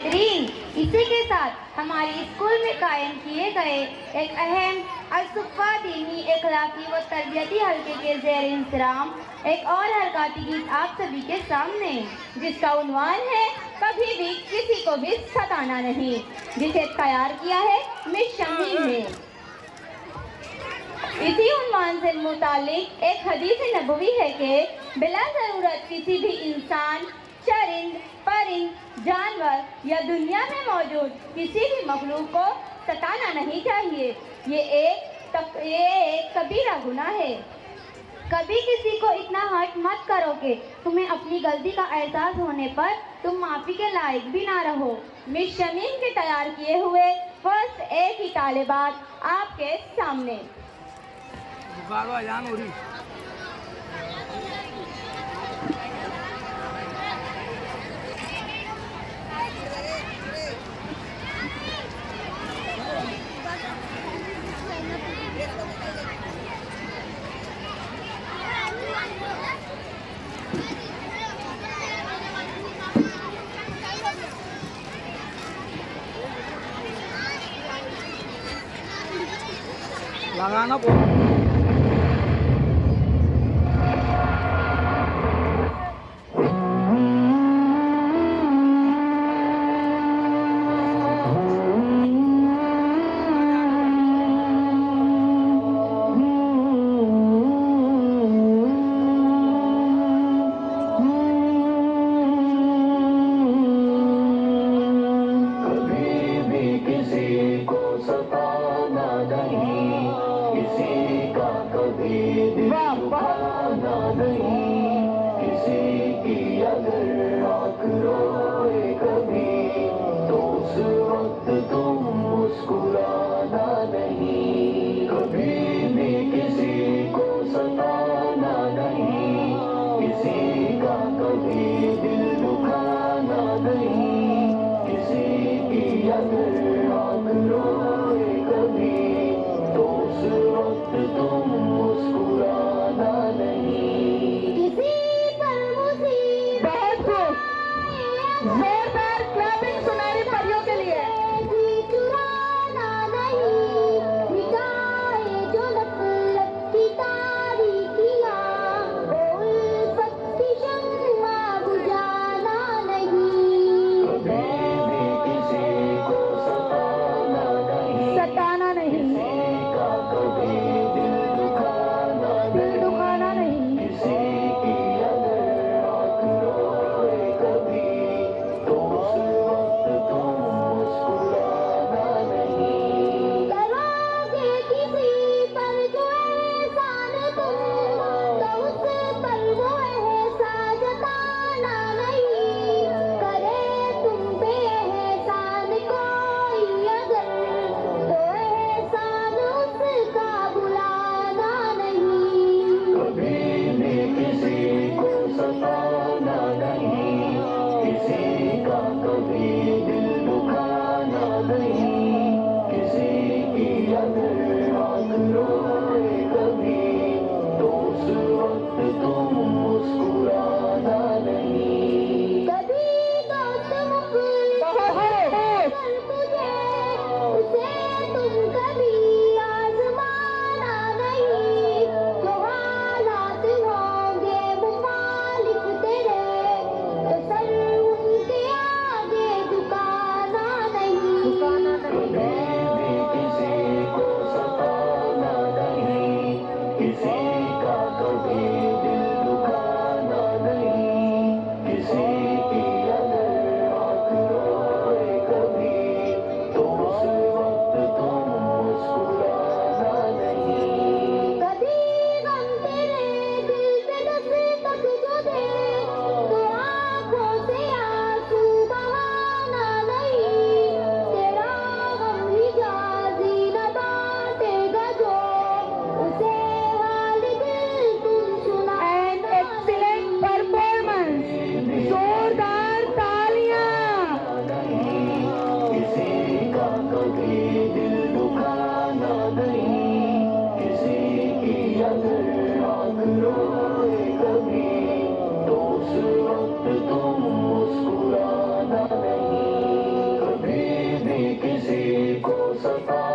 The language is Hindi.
बेहतरीन। इसी के साथ हमारे स्कूल में कायम किए गए एक अहम अलसुफ़ा दीनी अखलाकी व तरबियती हल्के के ज़ेर इंतज़ाम एक और हरकती गीत आप सभी के सामने, जिसका उन्वान है कभी भी किसी को भी सताना नहीं, जिसे तैयार किया है मिस शमीम ने। इसी उन्वान से मुतालिक एक हदीस नबवी है कि बिला ज़रूरत किसी भी इंसान, चरिंद, परिंद, जानवर या दुनिया में मौजूद किसी भी मखलूक को सताना नहीं चाहिए। ये एक कबीरा गुनाह है। कभी किसी को इतना हर्ट मत करो कि तुम्हें अपनी गलती का एहसास होने पर तुम माफ़ी के लायक भी ना रहो। मिस शमीम के तैयार किए हुए फर्स्ट ए की तालिबात आपके सामने। लगाना सफा